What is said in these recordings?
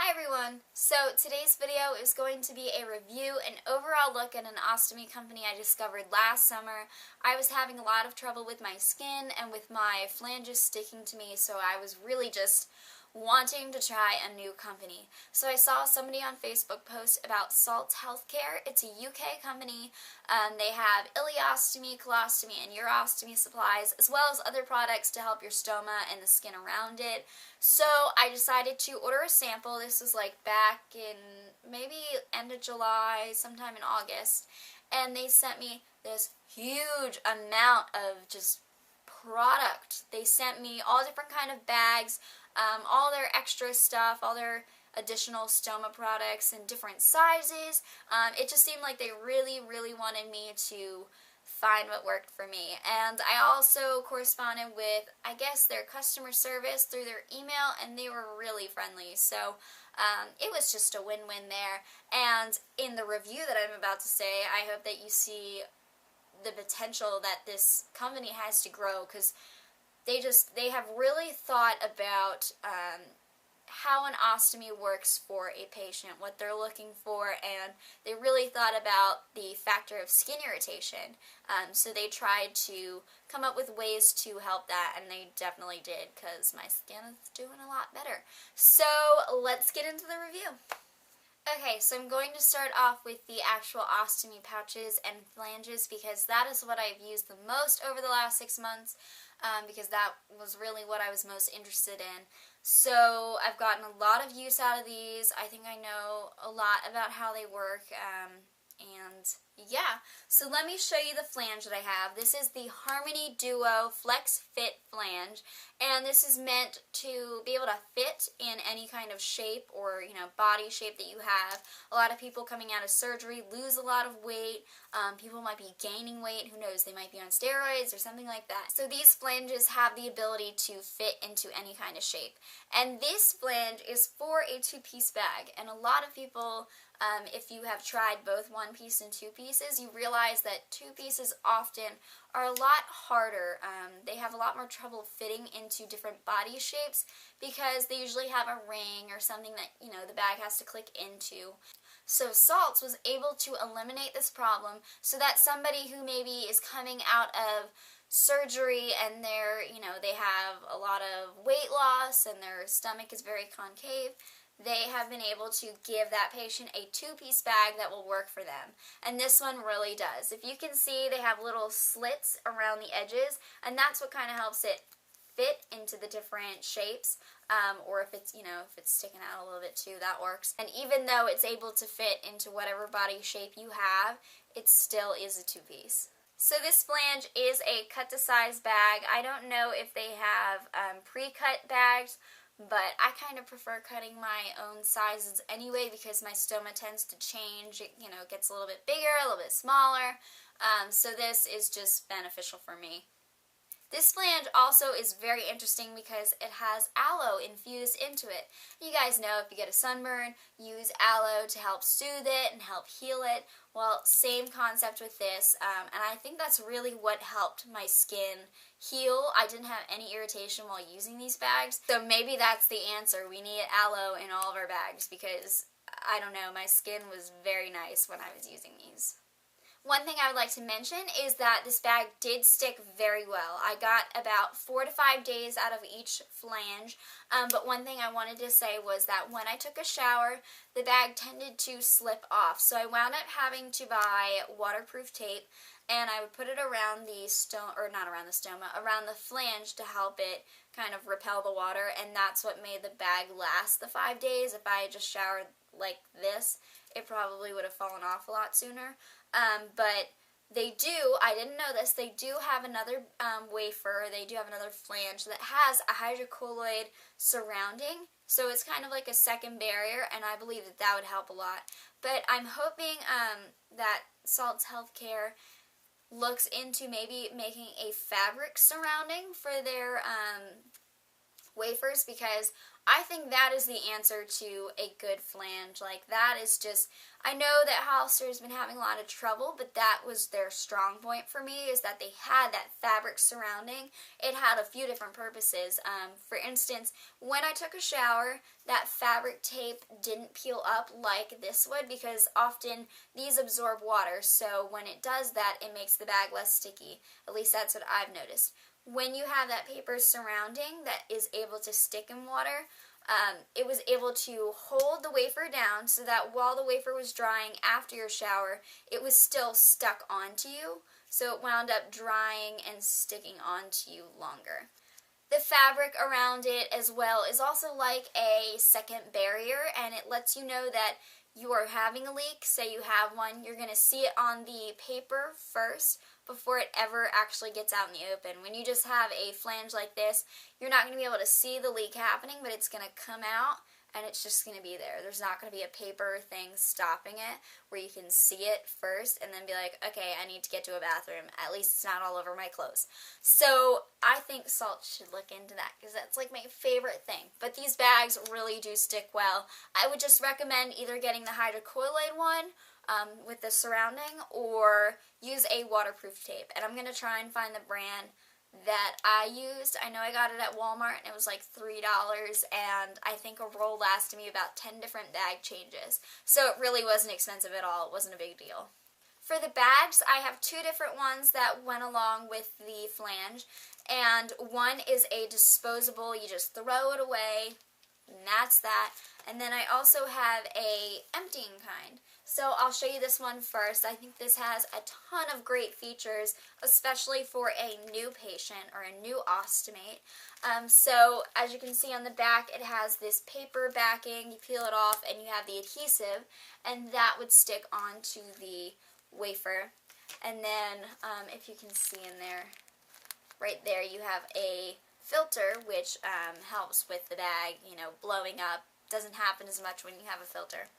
Hi everyone! So today's video is going to be a review and overall look at an ostomy company I discovered last summer. I was having a lot of trouble with my skin and with my flanges sticking to me, so I was really just wanting to try a new company. So I saw somebody on Facebook post about Salt Healthcare. It's a UK company. They have ileostomy, colostomy, and urostomy supplies, as well as other products to help your stoma and the skin around it. So I decided to order a sample. This was like back in maybe end of July, sometime in August, and they sent me this huge amount of just product. They sent me all different kind of bags, all their extra stuff, all their additional stoma products in different sizes. It just seemed like they really wanted me to find what worked for me. And I also corresponded with, I guess, their customer service through their email, and they were really friendly. So it was just a win-win there. And in the review that I'm about to say, I hope that you see the potential that this company has to grow, because they have really thought about how an ostomy works for a patient, what they're looking for, and they really thought about the factor of skin irritation. So they tried to come up with ways to help that, and they definitely did, because my skin is doing a lot better. So let's get into the review. Okay, so I'm going to start off with the actual ostomy pouches and flanges, because that is what I've used the most over the last 6 months, because that was really what I was most interested in. So I've gotten a lot of use out of these. I think I know a lot about how they work, and yeah. So let me show you the flange that I have. This is the Harmony Duo Flex Fit Flange, and this is meant to be able to fit in any kind of shape or, body shape that you have. A lot of people coming out of surgery lose a lot of weight. People might be gaining weight. Who knows? They might be on steroids or something like that. So these flanges have the ability to fit into any kind of shape. And this flange is for a two-piece bag, and a lot of people, if you have tried both one piece and two pieces, you realize that two pieces often are a lot harder. They have a lot more trouble fitting into different body shapes because they usually have a ring or something that, the bag has to click into. So Salts was able to eliminate this problem so that somebody who maybe is coming out of surgery and they have a lot of weight loss and their stomach is very concave, they have been able to give that patient a two-piece bag that will work for them. And this one really does. If you can see, they have little slits around the edges, and that's what kind of helps it fit into the different shapes, or if it's, if it's sticking out a little bit too, that works. And even though it's able to fit into whatever body shape you have, it still is a two-piece. So this flange is a cut-to-size bag. I don't know if they have pre-cut bags, but I kind of prefer cutting my own sizes anyway because my stoma tends to change. It, gets a little bit bigger, a little bit smaller, so this is just beneficial for me. This flange also is very interesting because it has aloe infused into it. You guys know if you get a sunburn, use aloe to help soothe it and help heal it. Well, same concept with this, and I think that's really what helped my skin heal. I didn't have any irritation while using these bags, so maybe that's the answer. We need aloe in all of our bags because, I don't know, my skin was very nice when I was using these. One thing I would like to mention is that this bag did stick very well. I got about 4 to 5 days out of each flange, but one thing I wanted to say was that when I took a shower, the bag tended to slip off. So I wound up having to buy waterproof tape, and I would put it around the around the flange to help it kind of repel the water, and that's what made the bag last the 5 days. If I had just showered like this, it probably would have fallen off a lot sooner. But they do, I didn't know this, they do have another wafer, they do have another flange that has a hydrocolloid surrounding, so it's kind of like a second barrier, and I believe that that would help a lot. But I'm hoping that Salts Healthcare looks into maybe making a fabric surrounding for their wafers, because I think that is the answer to a good flange. Like, that is just, I know that Hollister's been having a lot of trouble, but that was their strong point for me, is that they had that fabric surrounding. It had a few different purposes. For instance, when I took a shower, that fabric tape didn't peel up like this would, because often these absorb water, so when it does that, it makes the bag less sticky. At least that's what I've noticed. When you have that paper surrounding that is able to stick in water, it was able to hold the wafer down so that while the wafer was drying after your shower, it was still stuck onto you, so it wound up drying and sticking onto you longer. The fabric around it as well is also like a second barrier, and it lets you know that you are having a leak. Say you have one, you're going to see it on the paper first before it ever actually gets out in the open. When you just have a flange like this, you're not going to be able to see the leak happening, but it's going to come out and it's just going to be there. There's not going to be a paper thing stopping it where you can see it first and then be like, okay, I need to get to a bathroom. At least it's not all over my clothes. So I think Salt should look into that, because that's like my favorite thing. But these bags really do stick well. I would just recommend either getting the hydrocolloid one with the surrounding, or use a waterproof tape. And I'm going to try and find the brand that I used. I know I got it at Walmart and it was like $3, and I think a roll lasted me about 10 different bag changes. So it really wasn't expensive at all. It wasn't a big deal. For the bags, I have two different ones that went along with the flange, and one is a disposable, you just throw it away, and that's that. And then I also have a emptying kind. So I'll show you this one first. I think this has a ton of great features, especially for a new patient or a new ostomate. So as you can see on the back, it has this paper backing. You peel it off and you have the adhesive, and that would stick onto the wafer. And then if you can see in there, right there, you have a filter, which helps with the bag, you know, blowing up. Doesn't happen as much when you have a filter.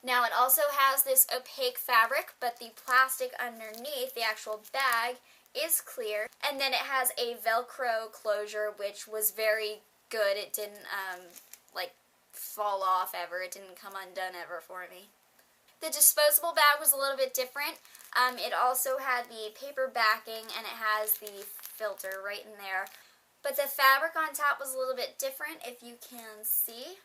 Now it also has this opaque fabric, but the plastic underneath, the actual bag, is clear. And then it has a Velcro closure, which was very good. It didn't like fall off ever. It didn't come undone ever for me. The disposable bag was a little bit different. It also had the paper backing, and it has the filter right in there. But the fabric on top was a little bit different, if you can see.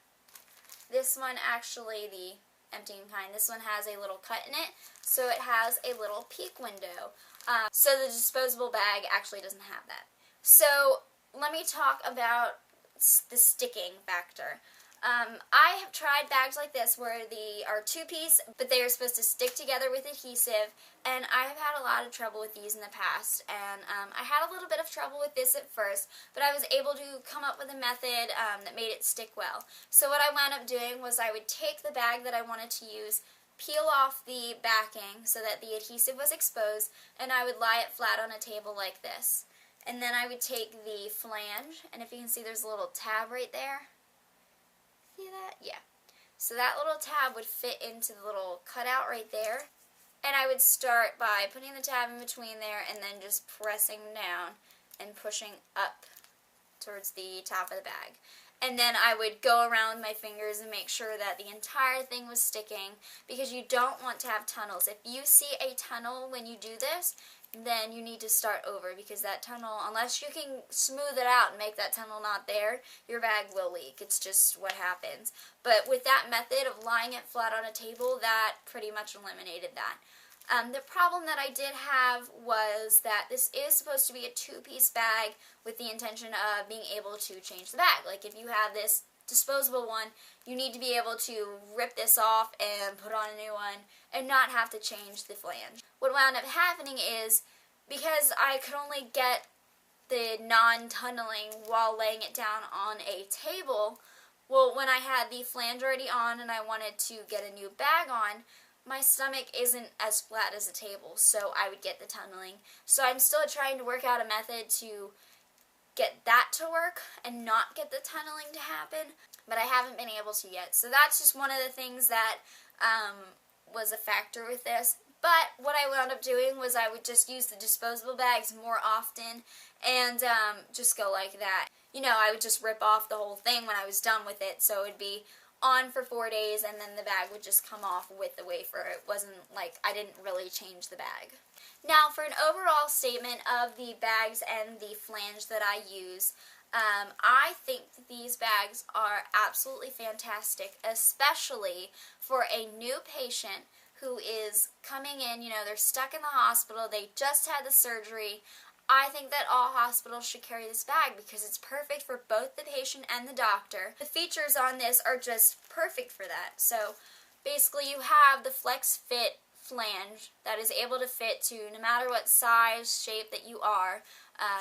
This one actually, the emptying kind, this one has a little cut in it, so it has a little peek window. So the disposable bag actually doesn't have that. So let me talk about the sticking factor. I have tried bags like this where they are two-piece, but they are supposed to stick together with adhesive, and I have had a lot of trouble with these in the past, and I had a little bit of trouble with this at first, but I was able to come up with a method that made it stick well. So what I wound up doing was I would take the bag that I wanted to use, peel off the backing so that the adhesive was exposed, and I would lie it flat on a table like this. And then I would take the flange, and if you can see, there's a little tab right there. See that? Yeah. So that little tab would fit into the little cutout right there. And I would start by putting the tab in between there and then just pressing down and pushing up towards the top of the bag. And then I would go around with my fingers and make sure that the entire thing was sticking, because you don't want to have tunnels. If you see a tunnel when you do this, then you need to start over, because that tunnel, unless you can smooth it out and make that tunnel not there, your bag will leak. It's just what happens. But with that method of lying it flat on a table, that pretty much eliminated that. The problem that I did have was that this is supposed to be a two-piece bag with the intention of being able to change the bag. Like if you have this disposable one, you need to be able to rip this off and put on a new one and not have to change the flange. What wound up happening is, because I could only get the non-tunneling while laying it down on a table, well, when I had the flange already on and I wanted to get a new bag on, my stomach isn't as flat as a table, so I would get the tunneling. So I'm still trying to work out a method to get that to work and not get the tunneling to happen, but I haven't been able to yet. So that's just one of the things that was a factor with this. But what I wound up doing was I would just use the disposable bags more often and just go like that. You know, I would just rip off the whole thing when I was done with it, so it would be on for 4 days and then the bag would just come off with the wafer. It wasn't like I didn't really change the bag. Now for an overall statement of the bags and the flange that I use, I think that these bags are absolutely fantastic, especially for a new patient who is coming in, you know, they're stuck in the hospital, they just had the surgery. I think that all hospitals should carry this bag because it's perfect for both the patient and the doctor. The features on this are just perfect for that. So basically you have the Flex Fit flange that is able to fit to no matter what size, shape that you are.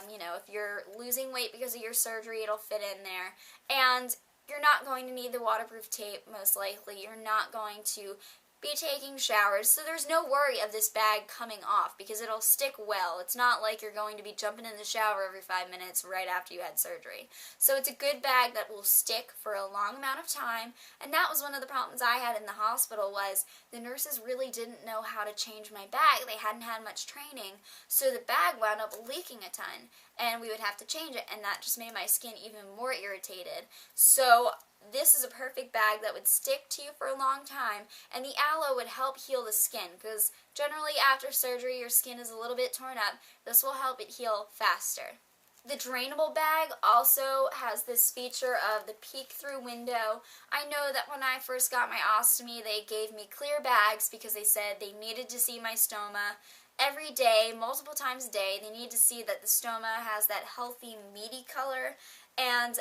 You know, if you're losing weight because of your surgery, it'll fit in there. And you're not going to need the waterproof tape, most likely. You're not going to be taking showers, so there's no worry of this bag coming off because it'll stick well. It's not like you're going to be jumping in the shower every 5 minutes right after you had surgery. So it's a good bag that will stick for a long amount of time, and that was one of the problems I had in the hospital was the nurses really didn't know how to change my bag. They hadn't had much training, so the bag wound up leaking a ton, and we would have to change it, and that just made my skin even more irritated. So this is a perfect bag that would stick to you for a long time, and the aloe would help heal the skin because generally after surgery your skin is a little bit torn up. This will help it heal faster. The drainable bag also has this feature of the peek-through window. I know that when I first got my ostomy, they gave me clear bags because they said they needed to see my stoma every day, multiple times a day. They need to see that the stoma has that healthy, meaty color, and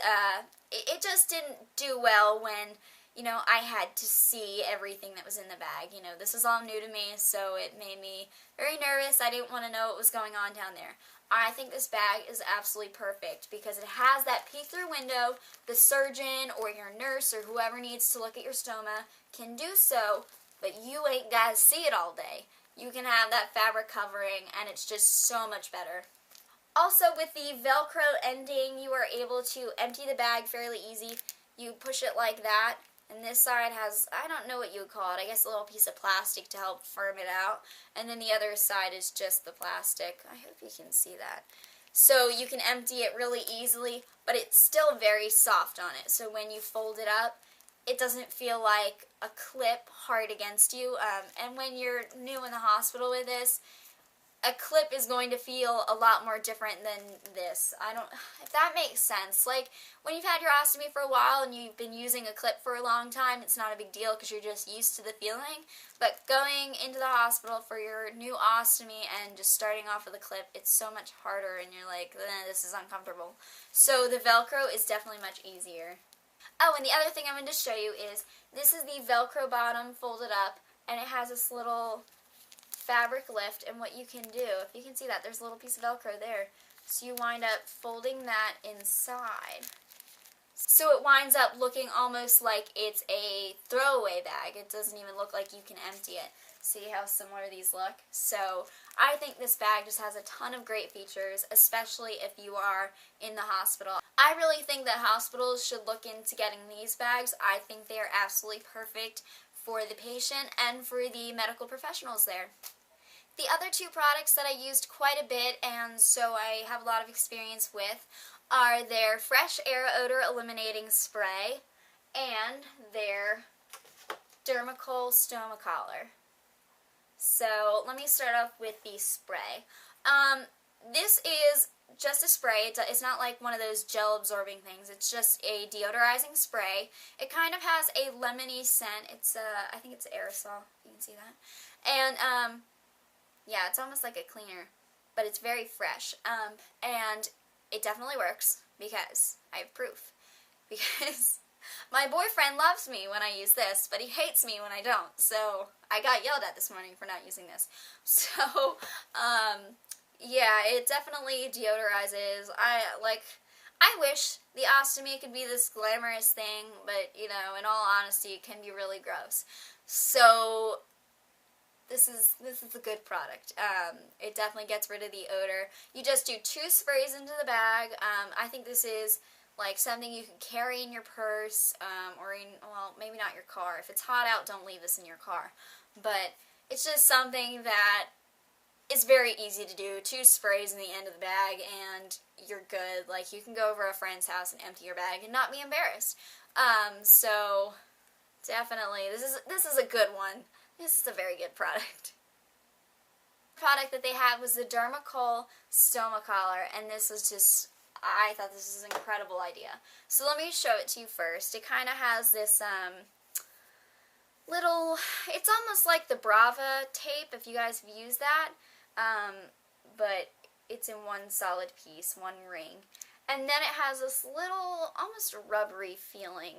it just didn't do well when, you know, I had to see everything that was in the bag. You know, this is all new to me, so it made me very nervous. I didn't want to know what was going on down there. I think this bag is absolutely perfect because it has that peek-through window. The surgeon or your nurse or whoever needs to look at your stoma can do so, but you ain't got to see it all day. You can have that fabric covering, and it's just so much better. Also, with the Velcro ending, you are able to empty the bag fairly easy. You push it like that, and this side has, I don't know what you would call it, I guess a little piece of plastic to help firm it out, and then the other side is just the plastic. I hope you can see that. So you can empty it really easily, but it's still very soft on it, so when you fold it up, it doesn't feel like a clip hard against you, and when you're new in the hospital with this, a clip is going to feel a lot more different than this. If that makes sense. Like, when you've had your ostomy for a while and you've been using a clip for a long time, it's not a big deal because you're just used to the feeling. But going into the hospital for your new ostomy and just starting off with a clip, it's so much harder and you're like, this is uncomfortable. So the Velcro is definitely much easier. Oh, and the other thing I'm going to show you is, this is the Velcro bottom folded up, and it has this little fabric lift, and what you can do, if you can see that, there's a little piece of Velcro there, so you wind up folding that inside. So it winds up looking almost like it's a throwaway bag. It doesn't even look like you can empty it. See how similar these look? So I think this bag just has a ton of great features, especially if you are in the hospital. I really think that hospitals should look into getting these bags. I think they are absolutely perfect for the patient and for the medical professionals there. The other two products that I used quite a bit, and so I have a lot of experience with, are their Fresh Air Odor Eliminating Spray and their Dermacol Stoma Collar. So let me start off with the spray. This is just a spray. It's not like one of those gel absorbing things. It's just a deodorizing spray. It kind of has a lemony scent. It's I think it's aerosol. You can see that. And yeah, it's almost like a cleaner, but it's very fresh. And it definitely works because I have proof. Because my boyfriend loves me when I use this, but he hates me when I don't. So I got yelled at this morning for not using this. So yeah, it definitely deodorizes. I wish the ostomy could be this glamorous thing, but, you know, in all honesty, it can be really gross. So this is a good product. It definitely gets rid of the odor. You just do 2 sprays into the bag. I think this is like something you can carry in your purse, or in, well, maybe not your car. If it's hot out, don't leave this in your car. But It's just something that is very easy to do. 2 sprays in the end of the bag and you're good. Like, you can go over a friend's house and empty your bag and not be embarrassed. So definitely, this is a good one. This is a very good product. The product that they had was the Dermacol Stoma Collar, and this was just, I thought this was an incredible idea. So let me show it to you first. It kind of has this little, it's almost like the Brava tape, if you guys have used that, but it's in one solid piece, one ring. And then it has this little, almost rubbery feeling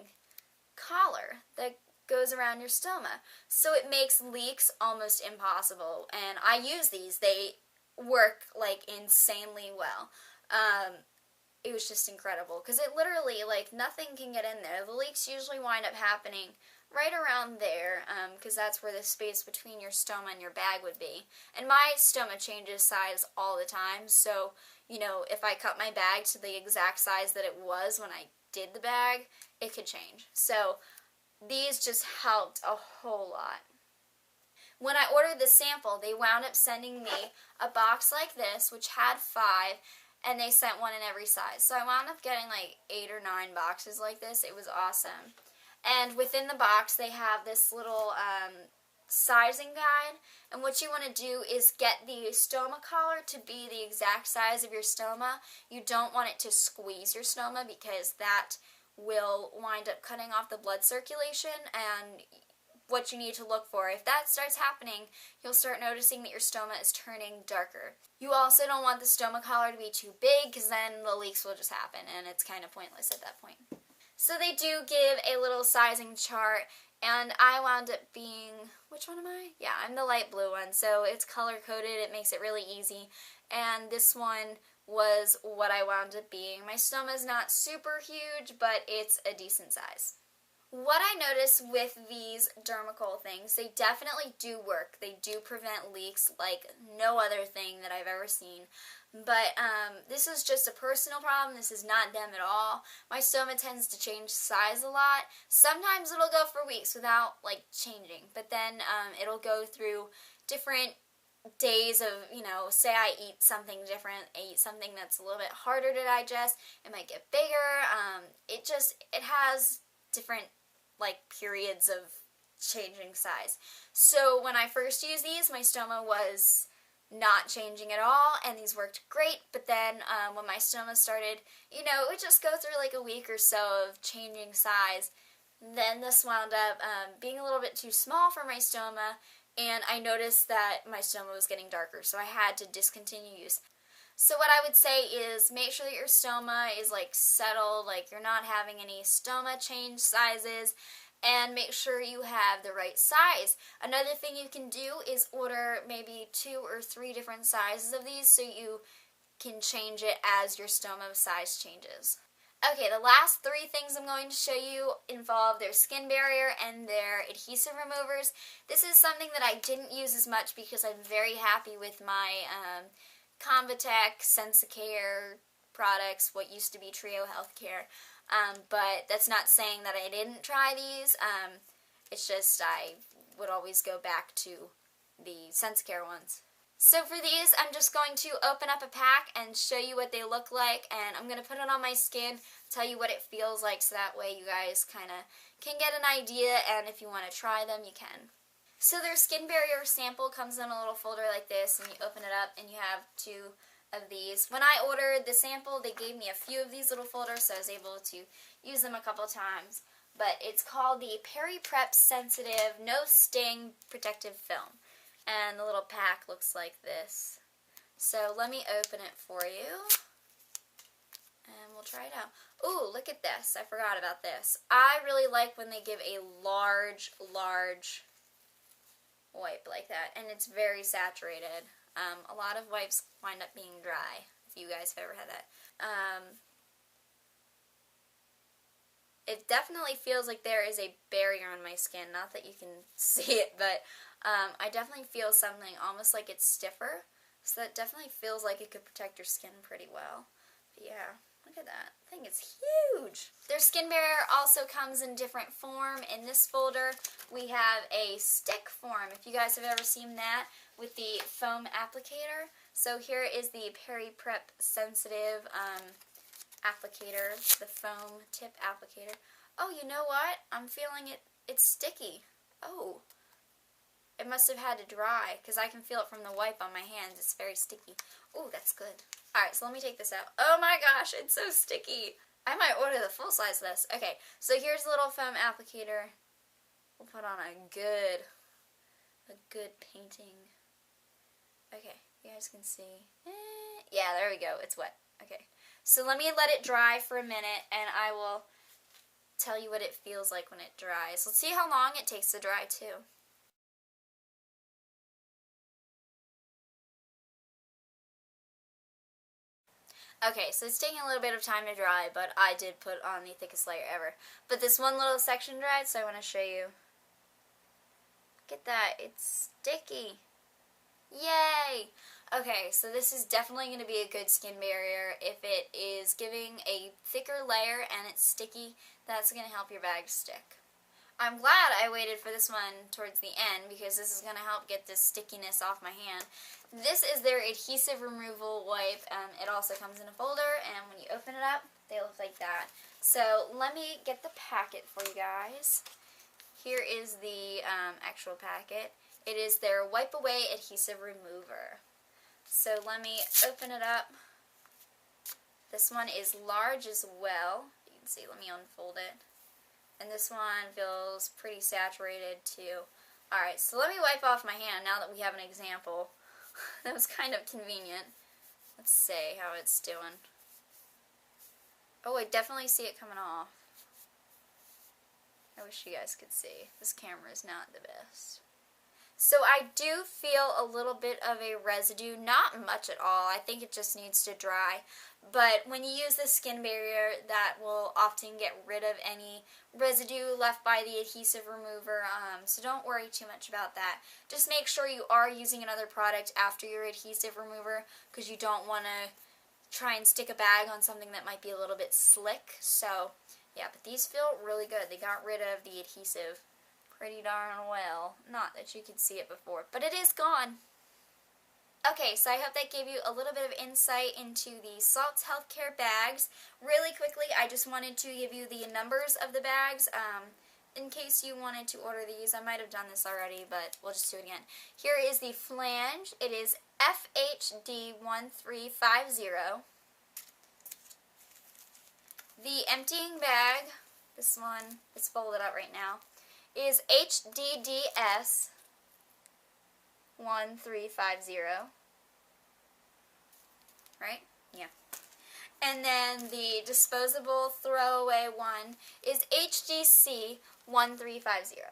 collar that goes around your stoma. So it makes leaks almost impossible. And I use these. They work like insanely well. It was just incredible because it literally, like, nothing can get in there. The leaks usually wind up happening right around there because that's where the space between your stoma and your bag would be. And my stoma changes size all the time, so, you know, if I cut my bag to the exact size that it was when I did the bag, it could change. So these just helped a whole lot. When I ordered the sample, they wound up sending me a box like this, which had 5, and they sent one in every size. So I wound up getting like 8 or 9 boxes like this. It was awesome. And within the box, they have this little sizing guide. And what you want to do is get the stoma collar to be the exact size of your stoma. You don't want it to squeeze your stoma because that will wind up cutting off the blood circulation. And what you need to look for, if that starts happening, you'll start noticing that your stoma is turning darker. You also don't want the stoma collar to be too big because then the leaks will just happen and it's kind of pointless at that point. So they do give a little sizing chart, and I wound up being, which one am I? Yeah, I'm the light blue one, so it's color-coded. It makes it really easy, and this one was what I wound up being. My stoma is not super huge, but it's a decent size. What I noticed with these Dermacol things, they definitely do work. They do prevent leaks like no other thing that I've ever seen. But this is just a personal problem. This is not them at all. My stoma tends to change size a lot. Sometimes it'll go for weeks without like changing. But then it'll go through different days of, you know, say I eat something different, I eat something that's a little bit harder to digest, it might get bigger. It has different like periods of changing size. So when I first used these, my stoma was not changing at all, and these worked great, but then when my stoma started, you know, it would just go through like a week or so of changing size. Then this wound up being a little bit too small for my stoma, and I noticed that my stoma was getting darker, so I had to discontinue use. So what I would say is make sure that your stoma is like settled, like you're not having any stoma change sizes, and make sure you have the right size. Another thing you can do is order maybe 2 or 3 different sizes of these so you can change it as your stoma size changes. Okay, the last 3 things I'm going to show you involve their skin barrier and their adhesive removers. This is something that I didn't use as much because I'm very happy with my Convatec, Sensicare products, what used to be Trio Healthcare. But that's not saying that I didn't try these. It's just I would always go back to the Sensicare ones. So for these, I'm just going to open up a pack and show you what they look like, and I'm going to put it on my skin, tell you what it feels like, so that way you guys kind of can get an idea, and if you want to try them, you can. So their skin barrier sample comes in a little folder like this, and you open it up, and you have 2 of these. When I ordered the sample, they gave me a few of these little folders, so I was able to use them a couple times. But it's called the Peri-Prep Sensitive No Sting Protective Film. And the little pack looks like this. So let me open it for you. And we'll try it out. Ooh, look at this. I forgot about this. I really like when they give a large wipe like that. And it's very saturated. A lot of wipes wind up being dry, if you guys have ever had that. It definitely feels like there is a barrier on my skin. Not that you can see it, but I definitely feel something almost like it's stiffer. So that definitely feels like it could protect your skin pretty well. But yeah. Look at that. I think it's huge. Their skin barrier also comes in different form. In this folder, we have a stick form, if you guys have ever seen that, with the foam applicator. So here is the Peri-Prep Sensitive applicator, the foam tip applicator. Oh, you know what? I'm feeling it. It's sticky. Oh. It must have had to dry, because I can feel it from the wipe on my hands. It's very sticky. Oh, that's good. Alright, so let me take this out. Oh my gosh, it's so sticky. I might order the full size of this. Okay, so here's the little foam applicator. We'll put on a good painting. Okay, you guys can see. Yeah, there we go. It's wet. Okay, so let me let it dry for a minute, and I will tell you what it feels like when it dries. Let's see how long it takes to dry, too. Okay, so it's taking a little bit of time to dry, but I did put on the thickest layer ever. But this one little section dried, so I want to show you. Look at that, it's sticky. Yay! Okay, so this is definitely going to be a good skin barrier. If it is giving a thicker layer and it's sticky, that's going to help your bag stick. I'm glad I waited for this one towards the end, because this is going to help get this stickiness off my hand. This is their adhesive removal wipe. It also comes in a folder, and when you open it up, they look like that. So let me get the packet for you guys. Here is the actual packet. It is their Wipe Away Adhesive Remover. So let me open it up. This one is large as well. You can see, let me unfold it. And this one feels pretty saturated too. Alright, so let me wipe off my hand now that we have an example. That was kind of convenient. Let's see how it's doing. Oh, I definitely see it coming off. I wish you guys could see. This camera is not the best. So I do feel a little bit of a residue, not much at all. I think it just needs to dry. But when you use the skin barrier, that will often get rid of any residue left by the adhesive remover. So don't worry too much about that. Just make sure you are using another product after your adhesive remover, because you don't want to try and stick a bag on something that might be a little bit slick. So yeah, but these feel really good. They got rid of the adhesive pretty darn well. Not that you could see it before, but it is gone. Okay, so I hope that gave you a little bit of insight into the Salts Healthcare bags. Really quickly, I just wanted to give you the numbers of the bags in case you wanted to order these. I might have done this already, but we'll just do it again. Here is the flange. It is FHD1350. The emptying bag, this one is folded up right now, is HDDS 1350. Right? Yeah. And then the disposable throwaway one is HDC 1350.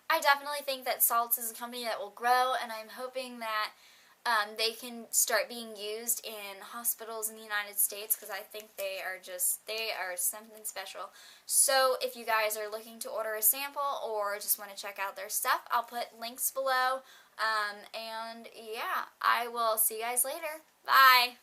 I definitely think that Salts is a company that will grow, and I'm hoping that they can start being used in hospitals in the United States, because I think they are something special. So if you guys are looking to order a sample or just want to check out their stuff, I'll put links below. And yeah, I will see you guys later. Bye!